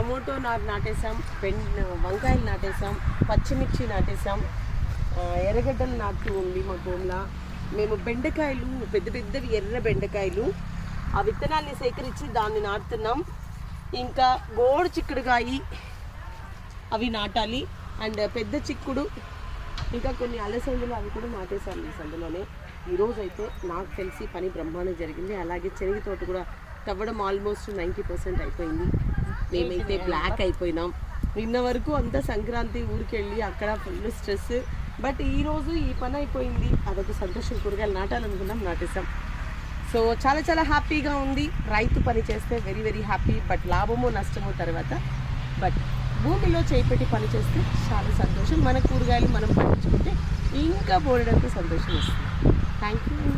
Tomato నాటేసాం, వంకాయలు నాటేసాం, పచ్చిమిర్చి నాటేసాం, ఎర్రగడ్డలు నాటు ఉంది మా భూమిలో. మేము బెండకాయలు పెద్ద పెద్దవి ఎర్ర బెండకాయలు ఆ విత్తనాన్ని సేకరించి దాన్ని నాటుతున్నాం. ఇంకా గోడు చిక్కుడుకాయి అవి నాటాలి. అండ్ పెద్ద చిక్కుడు, ఇంకా కొన్ని అలసందులు అవి కూడా నాటేసాను ఈ సందులోనే. ఈరోజు అయితే నాకు తెలిసి పని బ్రహ్మాండం జరిగింది. అలాగే చెరుగు తోట కూడా తవ్వడం ఆల్మోస్ట్ 90% అయిపోయింది. మేమైతే బ్లాక్ అయిపోయినాం. నిన్న వరకు అంతా సంక్రాంతి ఊరికి వెళ్ళి అక్కడ ఫుల్ స్ట్రెస్. బట్ ఈరోజు ఈ పని అయిపోయింది, అదొక సంతోషం. కూరగాయలు నాటాలనుకున్నాం, నాటేసాం. సో చాలా చాలా హ్యాపీగా ఉంది. రైతు పని చేస్తే వెరీ వెరీ హ్యాపీ. బట్ లాభమో నష్టమో తర్వాత, బట్ భూమిలో చేపెట్టి పని చేస్తే చాలా సంతోషం. మన కూరగాయలు మనం పండించుకుంటే ఇంకా బోలెడంత సంతోషం వస్తుంది. Thank you.